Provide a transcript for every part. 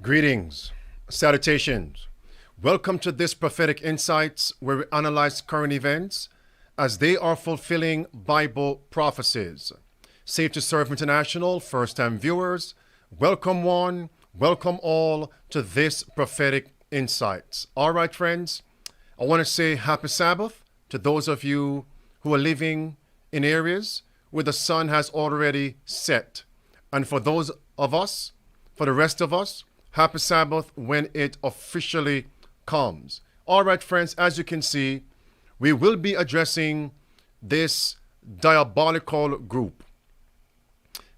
Greetings, salutations. Welcome to this prophetic insights where we analyze current events as they are fulfilling Bible prophecies. Safe to Serve International, first-time viewers, welcome one, welcome all to this prophetic insights. All right, friends, I want to say happy Sabbath to those of you who are living in areas where the sun has already set. And for those of us, for the rest of us, happy Sabbath when it officially comes. All right, friends, as you can see, we will be addressing this diabolical group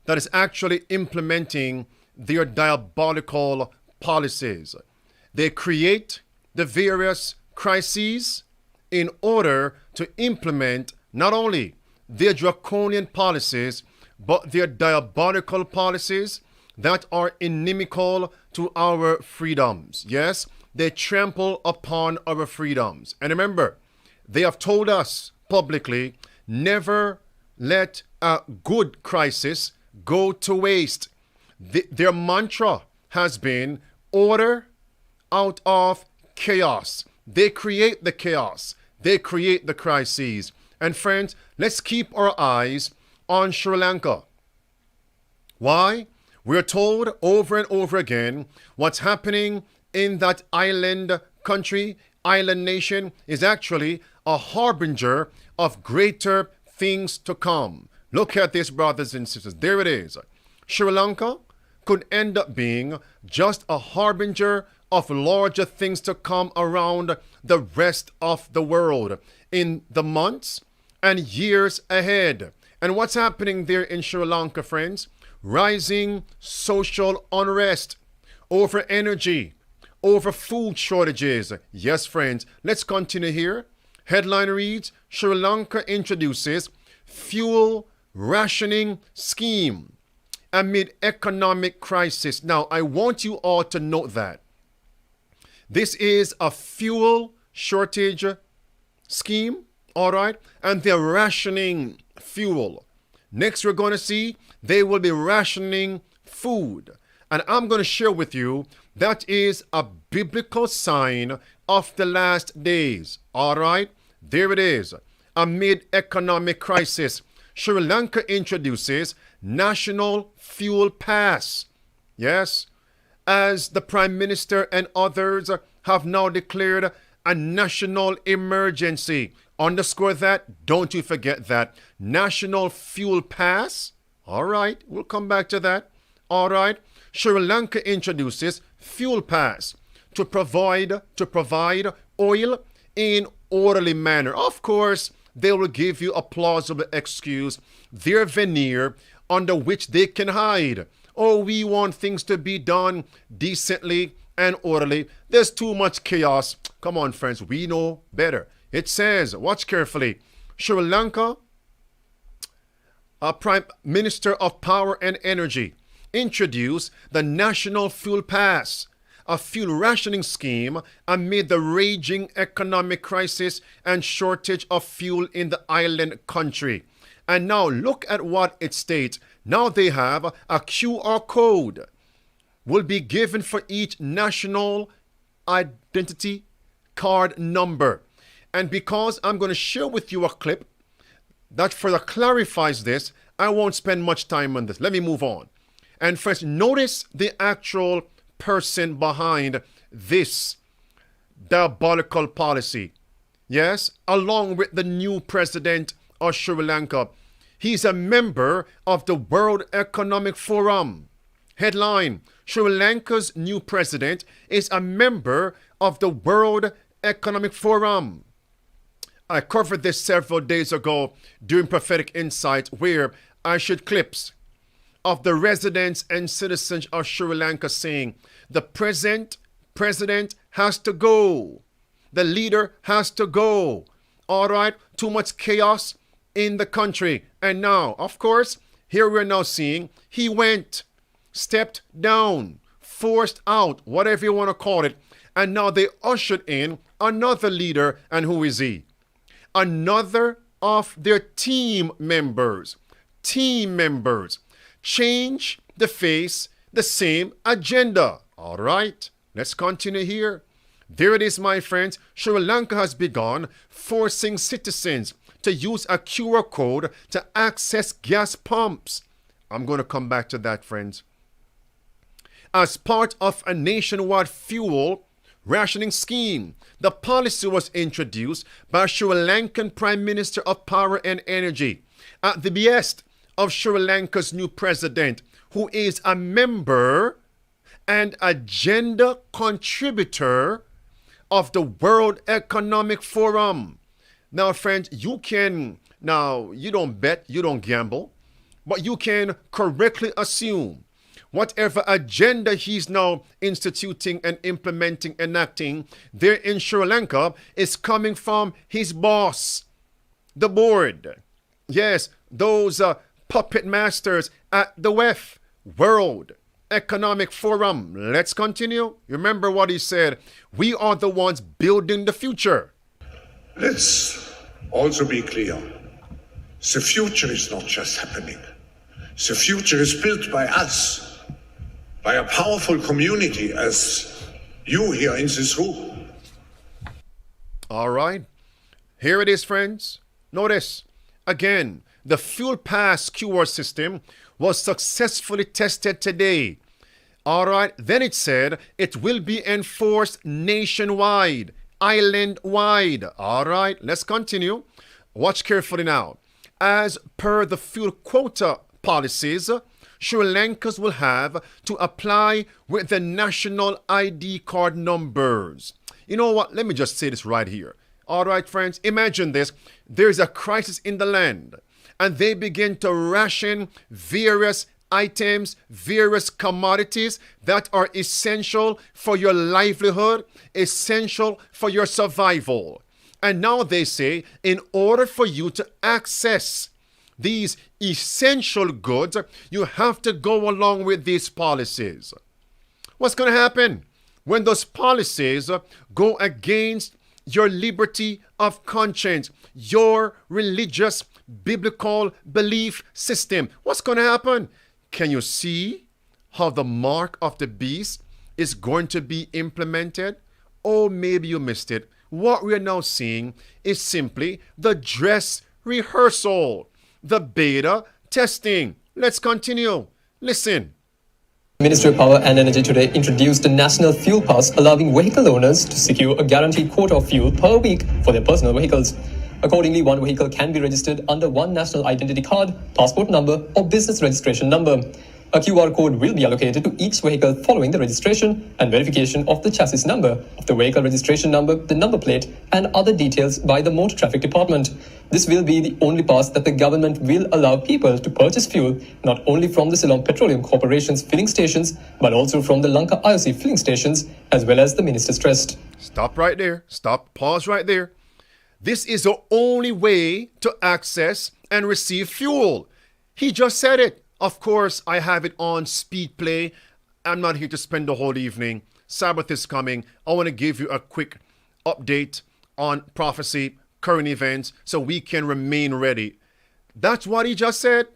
that is actually implementing their diabolical policies. They create the various crises in order to implement not only their draconian policies, but their diabolical policies that are inimical to our freedoms. Yes, they trample upon our freedoms. And remember, they have told us publicly, never let a good crisis go to waste. Their mantra has been order out of chaos. They create the chaos. They create the crises. And friends, let's keep our eyes on Sri Lanka. Why? We're told over and over again what's happening in that island country, island nation, is actually a harbinger of greater things to come. Look at this, brothers and sisters. There it is. Sri Lanka could end up being just a harbinger of larger things to come around the rest of the world in the months and years ahead. And what's happening there in Sri Lanka, friends? Rising social unrest over energy, over food shortages. Yes, friends, let's continue here. Headline reads, Sri Lanka introduces fuel rationing scheme amid economic crisis. Now, I want you all to note that this is a fuel shortage scheme, all right? And they're rationing fuel. Next, we're going to see they will be rationing food. And I'm going to share with you that is a biblical sign of the last days. All right, there it is. Amid economic crisis, Sri Lanka introduces national fuel pass. Yes, as the Prime Minister and others have now declared a national emergency. Underscore that. Don't you forget that. National fuel pass. All right. We'll come back to that. All right. Sri Lanka introduces fuel pass to provide oil in orderly manner. Of course, they will give you a plausible excuse, their veneer under which they can hide. Oh, we want things to be done decently and orderly. There's too much chaos. Come on, friends. We know better. It says, watch carefully, Sri Lanka, a Prime Minister of Power and Energy, introduced the National Fuel Pass, a fuel rationing scheme amid the raging economic crisis and shortage of fuel in the island country. And now look at what it states. Now they have a QR code will be given for each national identity card number. And because I'm going to share with you a clip that further clarifies this, I won't spend much time on this. Let me move on. And first, notice the actual person behind this diabolical policy. Yes, along with the new president of Sri Lanka. He's a member of the World Economic Forum. Headline, Sri Lanka's new president is a member of the World Economic Forum. I covered this several days ago during Prophetic Insight, where I shared clips of the residents and citizens of Sri Lanka saying, the president has to go. The leader has to go. All right, too much chaos in the country. And now, of course, here we're now seeing he went, stepped down, forced out, whatever you want to call it. And now they ushered in another leader. And who is he? Another of their team members. Change the face, the same agenda. All right, let's continue here. There it is, my friends. Sri Lanka has begun forcing citizens to use a QR code to access gas pumps. I'm going to come back to that, friends. As part of a nationwide fuel rationing scheme, the policy was introduced by Sri Lankan Prime Minister of Power and Energy at the behest of Sri Lanka's new president, who is a member and agenda contributor of the World Economic Forum. Now, friends, you don't bet, you don't gamble, but you can correctly assume whatever agenda he's now instituting and implementing, enacting there in Sri Lanka is coming from his boss, the board. Yes, those puppet masters at the WEF, World Economic Forum. Let's continue. Remember what he said. We are the ones building the future. Let's also be clear. The future is not just happening. The future is built by us, by a powerful community as you here in this room. All right. Here it is, friends. Notice, again, the Fuel Pass QR system was successfully tested today. All right. Then it said it will be enforced nationwide, island-wide. All right. Let's continue. Watch carefully now. As per the fuel quota policies, Sri Lankans will have to apply with the national ID card numbers. You know what? Let me just say this right here. All right, friends, imagine this. There's a crisis in the land, and they begin to ration various items, various commodities that are essential for your livelihood, essential for your survival. And now they say, in order for you to access these essential goods, you have to go along with these policies. What's going to happen when those policies go against your liberty of conscience, your religious, biblical belief system? What's going to happen? Can you see how the mark of the beast is going to be implemented? Oh, maybe you missed it. What we are now seeing is simply the dress rehearsal, the beta testing. Let's continue. Listen. Ministry of Power and Energy today introduced the National Fuel Pass, allowing vehicle owners to secure a guaranteed quota of fuel per week for their personal vehicles. Accordingly, one vehicle can be registered under one national identity card, passport number, or business registration number. A QR code will be allocated to each vehicle following the registration and verification of the chassis number, of the vehicle registration number, the number plate, and other details by the Motor Traffic Department. This will be the only pass that the government will allow people to purchase fuel, not only from the Ceylon Petroleum Corporation's filling stations, but also from the Lanka IOC filling stations, as well as the minister stressed. Stop right there. Stop. Pause right there. This is the only way to access and receive fuel. He just said it. Of course, I have it on speed play. I'm not here to spend the whole evening. Sabbath is coming. I want to give you a quick update on prophecy, current events, so we can remain ready. That's what he just said.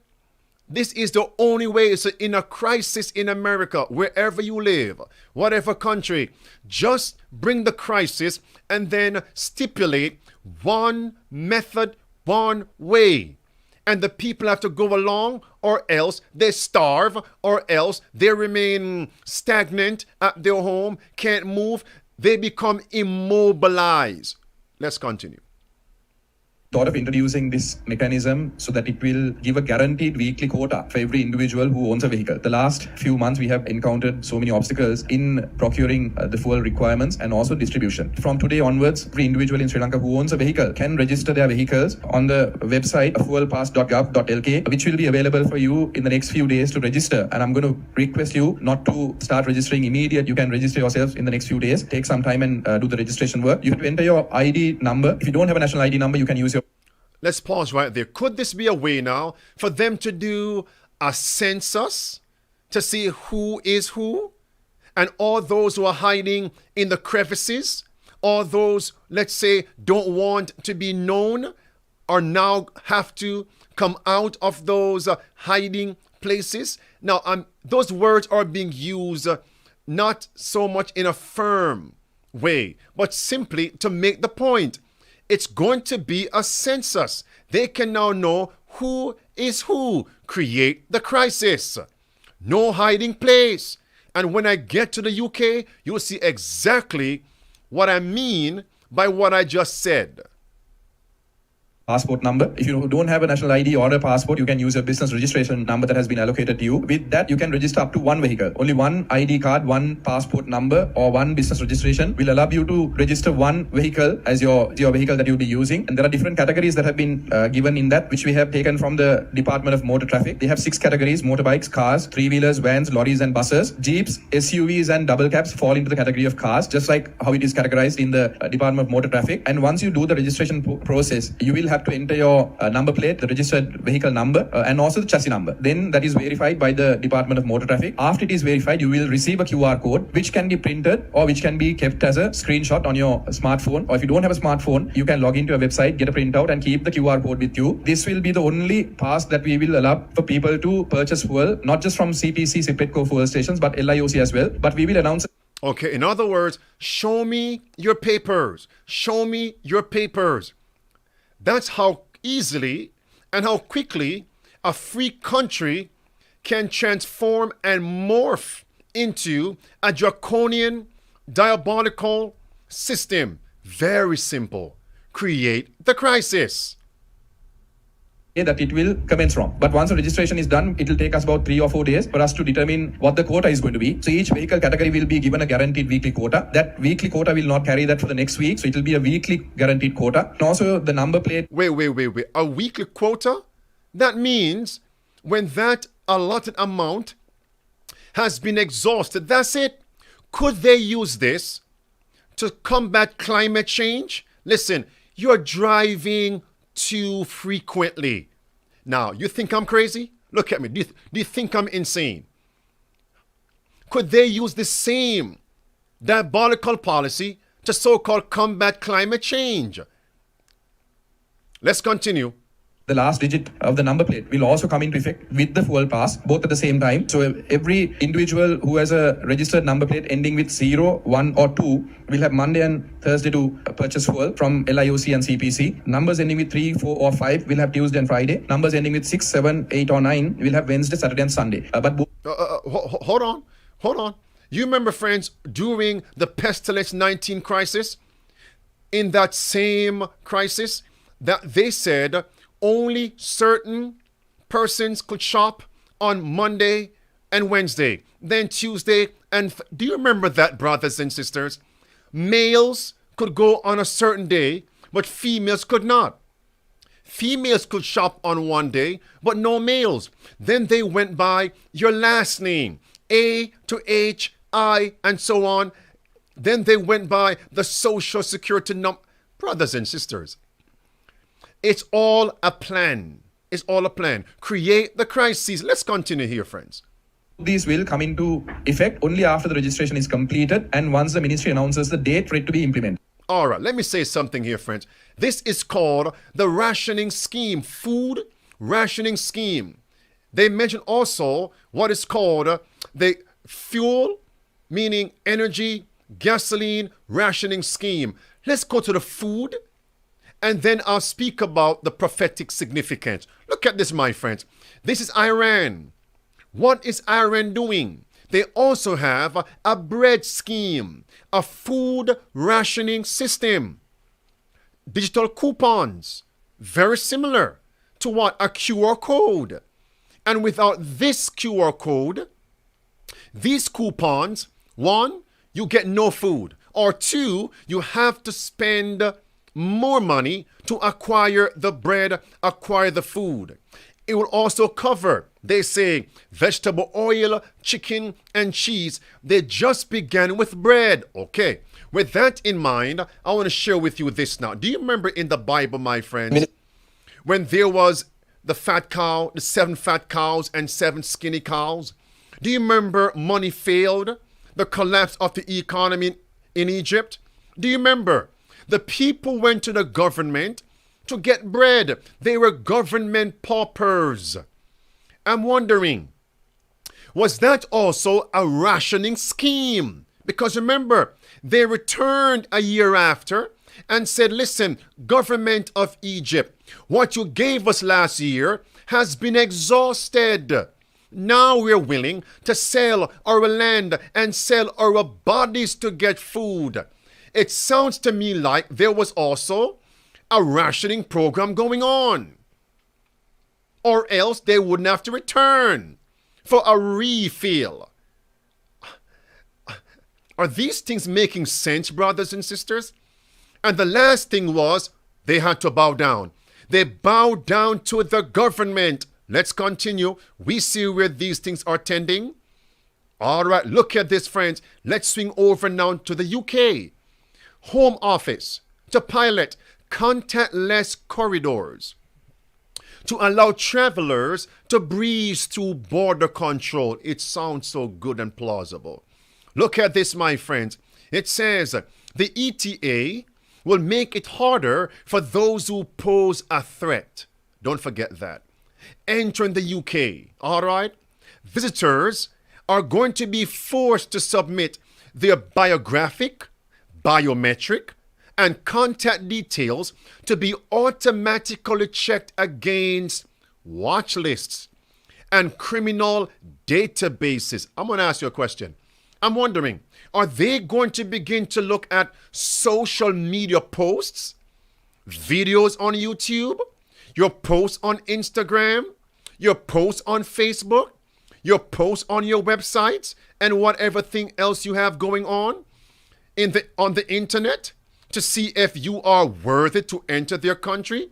This is the only way. So in a crisis in America, wherever you live, whatever country, just bring the crisis and then stipulate one method, one way. And the people have to go along, or else they starve, or else they remain stagnant at their home, can't move. They become immobilized. Let's continue. Thought of introducing this mechanism so that it will give a guaranteed weekly quota for every individual who owns a vehicle. The last few months we have encountered so many obstacles in procuring the fuel requirements and also distribution. From today onwards, every individual in Sri Lanka who owns a vehicle can register their vehicles on the website fuelpass.gov.lk, which will be available for you in the next few days to register. And I'm going to request you not to start registering immediate. You can register yourself in the next few days. Take some time and do the registration work. You have to enter your ID number. If you don't have a national ID number, you can use your... Let's pause right there. Could this be a way now for them to do a census to see who is who? And all those who are hiding in the crevices, all those, let's say, don't want to be known, are now have to come out of those hiding places. Now, those words are being used not so much in a firm way, but simply to make the point. It's going to be a census. They can now know who is who. Create the crisis. No hiding place. And when I get to the UK, you'll see exactly what I mean by what I just said. Passport number. If you don't have a national ID or a passport, you can use a business registration number that has been allocated to you. With that, you can register up to one vehicle. Only one ID card, one passport number, or one business registration will allow you to register one vehicle as your vehicle that you'll be using. And there are different categories that have been given in that, which we have taken from the Department of Motor Traffic. They have 6 categories: motorbikes, cars, three-wheelers, vans, lorries, and buses. Jeeps, SUVs, and double cabs fall into the category of cars, just like how it is categorized in the Department of Motor Traffic. And once you do the registration process, you will have to enter your number plate, the registered vehicle number, and also the chassis number. Then that is verified by the Department of Motor Traffic. After it is verified, you will receive a QR code, which can be printed or which can be kept as a screenshot on your smartphone. Or if you don't have a smartphone, you can log into a website, get a printout, and keep the QR code with you. This will be the only pass that we will allow for people to purchase fuel, not just from CPC, Sipetco fuel stations, but LIOC as well. But we will announce. Okay, in other words, show me your papers. Show me your papers. That's how easily and how quickly a free country can transform and morph into a draconian, diabolical system. Very simple. Create the crisis. That it will commence from. But once the registration is done, it will take us about 3 or 4 days for us to determine what the quota is going to be. So each vehicle category will be given a guaranteed weekly quota. That weekly quota will not carry that for the next week. So it will be a weekly guaranteed quota. And also the number plate. Wait. A weekly quota? That means when that allotted amount has been exhausted, that's it. Could they use this to combat climate change? Listen, you're driving too frequently. Now, you think I'm crazy? Look at me. Do you think I'm insane? Could they use the same diabolical policy to so-called combat climate change? Let's continue. The last digit of the number plate will also come into effect with the fuel pass, both at the same time. So every individual who has a registered number plate ending with 0, 1 or 2 will have Monday and Thursday to purchase fuel from LIOC and CPC. Numbers ending with 3, 4 or 5 will have Tuesday and Friday. Numbers ending with 6, 7, 8 or 9 will have Wednesday, Saturday and Sunday. Hold on. You remember, friends, during the pestilence 19 crisis, in that same crisis, that they said only certain persons could shop on Monday and Wednesday, then Tuesday. And do you remember that, brothers and sisters? Males could go on a certain day, but females could not. Females could shop on one day, but no males. Then they went by your last name, A to H, I, and so on. Then they went by the social security number. Brothers and sisters, it's all a plan. It's all a plan. Create the crises. Let's continue here, friends. These will come into effect only after the registration is completed and once the ministry announces the date for it to be implemented. All right, let me say something here, friends. This is called the rationing scheme, food rationing scheme. They mention also what is called the fuel, meaning energy, gasoline rationing scheme. Let's go to the food, and then I'll speak about the prophetic significance. Look at this, my friends. This is Iran. What is Iran doing? They also have a bread scheme, a food rationing system, digital coupons, very similar to what? A QR code. And without this QR code, these coupons, 1, you get no food, or 2, you have to spend more money to acquire the bread, acquire the food. It will also cover, they say, vegetable oil, chicken, and cheese. They just began with bread. Okay, with that in mind, I want to share with you this now. Do you remember in the Bible, my friends, when there was the fat cow, the 7 fat cows and 7 skinny cows? Do you remember money failed? The collapse of the economy in Egypt? Do you remember? The people went to the government to get bread. They were government paupers. I'm wondering, Was that also a rationing scheme? Because remember, they returned a year after and said, listen, government of Egypt, what you gave us last year has been exhausted. Now we're willing to sell our land and sell our bodies to get food. It sounds to me like there was also a rationing program going on. Or else they wouldn't have to return for a refill. Are these things making sense, brothers and sisters? And the last thing was, they had to bow down. They bowed down to the government. Let's continue. We see where these things are tending. All right, look at this, friends. Let's swing over now to the UK. Home Office to pilot contactless corridors to allow travelers to breeze through border control. It sounds so good and plausible. Look at this, my friends. It says the ETA will make it harder for those who pose a threat. Don't forget that. Entering the UK, all right? Visitors are going to be forced to submit their biographic, biometric, and contact details to be automatically checked against watch lists and criminal databases. I'm going to ask you a question. I'm wondering, are they going to begin to look at social media posts, videos on YouTube, your posts on Instagram, your posts on Facebook, your posts on your websites, and whatever thing else you have going on the internet to see if you are worthy to enter their country?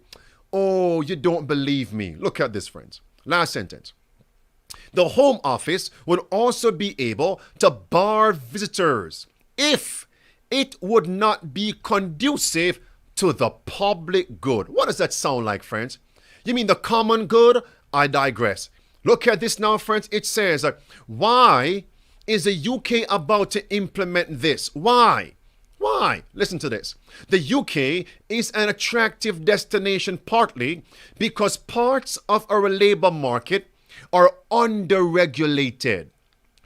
Oh, you don't believe me. Look at this, friends. Last sentence. The Home Office would also be able to bar visitors if it would not be conducive to the public good. What does that sound like, friends? You mean the common good? I digress. Look at this now, friends. It says, why is the UK about to implement this? Why? Why? Listen to this. The UK is an attractive destination partly because parts of our labor market are under-regulated,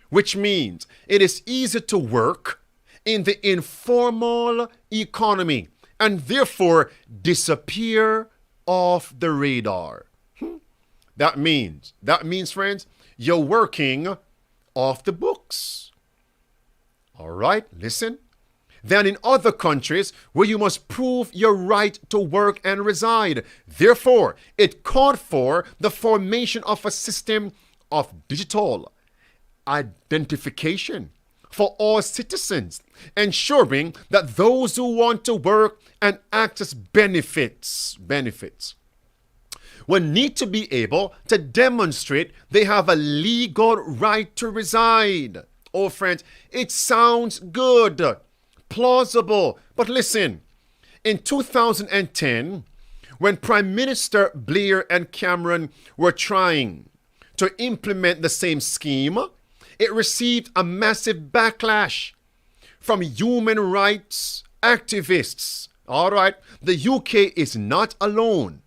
which means it is easy to work in the informal economy and therefore disappear off the radar. That means, friends, you're working off the books. All right, listen. Than in other countries where you must prove your right to work and reside. Therefore, it called for the formation of a system of digital identification for all citizens, ensuring that those who want to work and access benefits will need to be able to demonstrate they have a legal right to reside. Oh, friends, it sounds good, plausible. But listen, in 2010, when Prime Minister Blair and Cameron were trying to implement the same scheme, it received a massive backlash from human rights activists. All right, the UK is not alone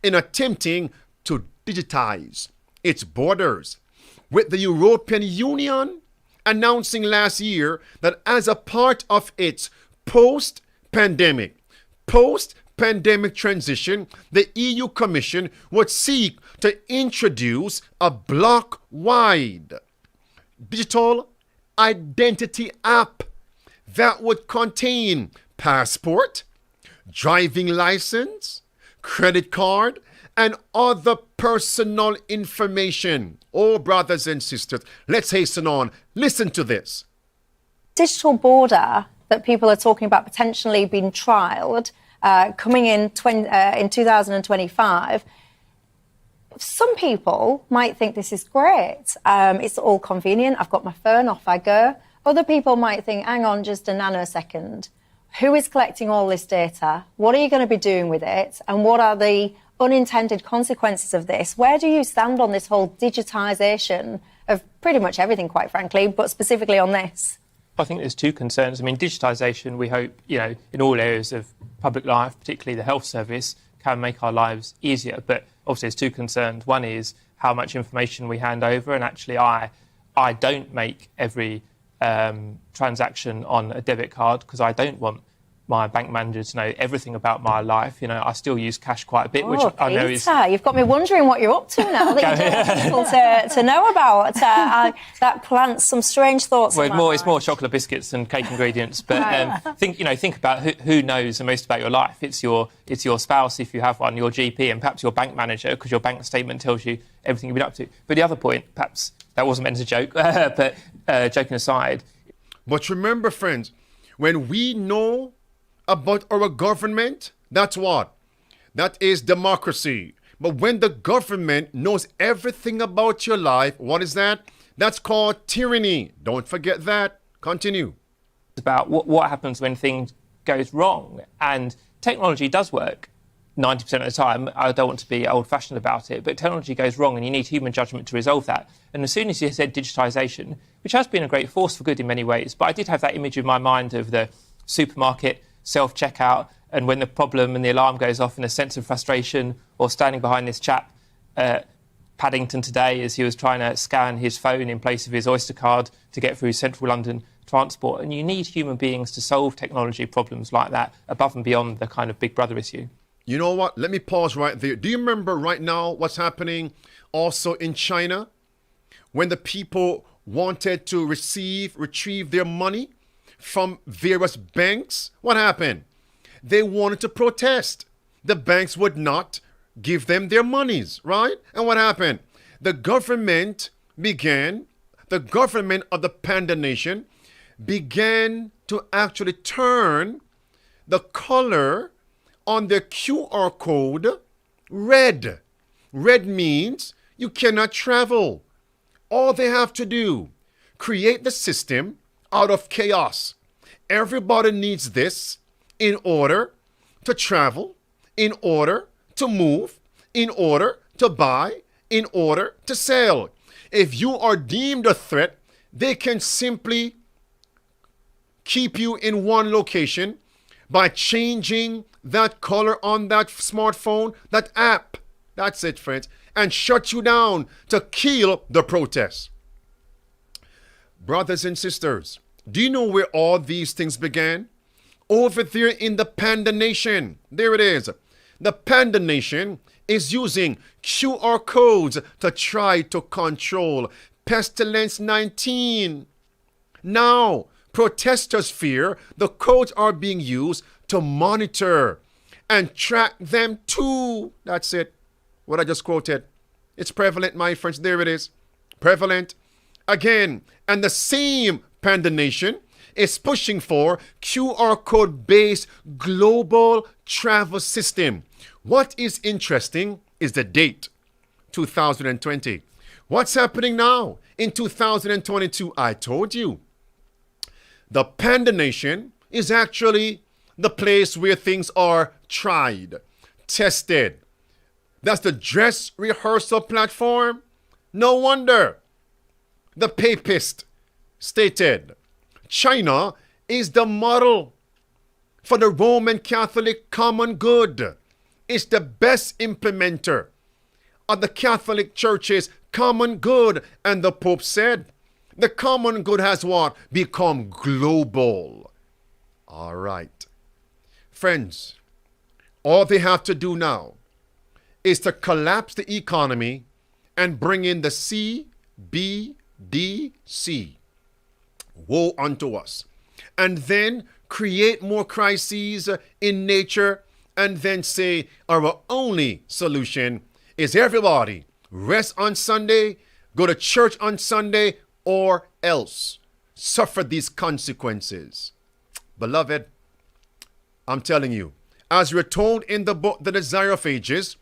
in attempting to digitize its borders, with the European Union announcing last year that as a part of its post-pandemic transition, the EU Commission would seek to introduce a block-wide digital identity app that would contain passport, driving license, credit card, and other personal information. Oh, brothers and sisters, let's hasten on. Listen to this. Digital border that people are talking about potentially being trialled, coming in 2025. Some people might think this is great. It's all convenient. I've got my phone, off I go. Other people might think, hang on just a nanosecond. Who is collecting all this data? What are you going to be doing with it? And what are the unintended consequences of this? Where do you stand on this whole digitisation of pretty much everything, quite frankly, but specifically on this? I think there's two concerns. I mean, digitisation, we hope, in all areas of public life, particularly the health service, can make our lives easier. But obviously there's two concerns. One is how much information we hand over. And actually, I I don't make every transaction on a debit card because I don't want my bank manager to know everything about my life. I still use cash quite a bit, which I know is... You've got me wondering what you're up to now that you don't want people to know about. That plants some strange thoughts. Well, it's more chocolate biscuits and cake ingredients. But think about who knows the most about your life. It's your spouse, if you have one, your GP, and perhaps your bank manager, because your bank statement tells you everything you've been up to. But the other point, perhaps that wasn't meant as a joke, but joking aside. But remember, friends, when we know about our government, that's what? That is democracy. But when the government knows everything about your life, what is that? That's called tyranny. Don't forget that. Continue. It's about what happens when things goes wrong. And technology does work 90% of the time. I don't want to be old-fashioned about it, but technology goes wrong and you need human judgment to resolve that. And as soon as you said digitisation, which has been a great force for good in many ways, but I did have that image in my mind of the supermarket self-checkout, and when the problem and the alarm goes off in a sense of frustration, or standing behind this chap, Paddington today, as he was trying to scan his phone in place of his Oyster card to get through central London transport. And you need human beings to solve technology problems like that above and beyond the kind of Big Brother issue. You know what? Let me pause right there. Do you remember right now what's happening also in China? When the people wanted to retrieve their money from various banks, what happened? They wanted to protest. The banks would not give them their monies, right? And what happened? The government of the Panda Nation began to actually turn the color on their QR code red. Red means you cannot travel. All they have to do, create the system out of chaos. Everybody needs this in order to travel, in order to move, in order to buy, in order to sell. If you are deemed a threat, they can simply keep you in one location by changing that color on that smartphone, that app. That's it, friends. And shut you down to kill the protest. Brothers and sisters, do you know where all these things began? Over there in the Panda Nation. There it is. The Panda Nation is using QR codes to try to control Pestilence 19. Now, protesters fear the codes are being used to monitor and track them too. That's it. What I just quoted. It's prevalent, my friends. There it is. Prevalent. Again, and the same Panda Nation is pushing for QR code-based global travel system. What is interesting is the date, 2020. What's happening now in 2022? I told you. The Panda Nation is actually the place where things are tried, tested. That's the dress rehearsal platform. No wonder. The papist stated, China is the model for the Roman Catholic common good. It's the best implementer of the Catholic Church's common good. And the Pope said, the common good has what? Become global. All right. Friends, all they have to do now is to collapse the economy and bring in the CBDC. Woe unto us. And then create more crises in nature and then say our only solution is everybody rest on Sunday, go to church on Sunday, or else suffer these consequences. Beloved, I'm telling you, as we're told in the book The Desire of Ages,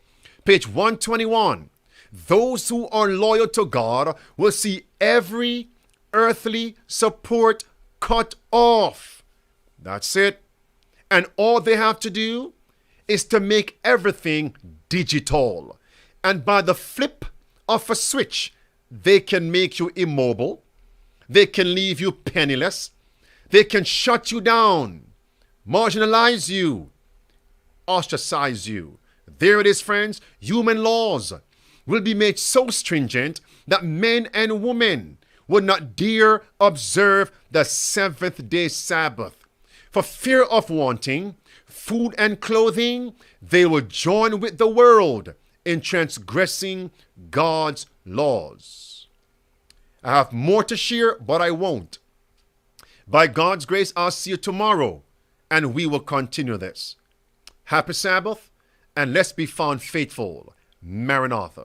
page 121, those who are loyal to God will see every earthly support cut off. That's it. And all they have to do is to make everything digital. And by the flip of a switch, they can make you immobile. They can leave you penniless. They can shut you down, marginalize you, ostracize you. There it is, friends. Human laws will be made so stringent that men and women would not dare observe the seventh day Sabbath. For fear of wanting food and clothing, they will join with the world in transgressing God's laws. I have more to share, but I won't. By God's grace, I'll see you tomorrow, and we will continue this. Happy Sabbath, and let's be found faithful. Maranatha.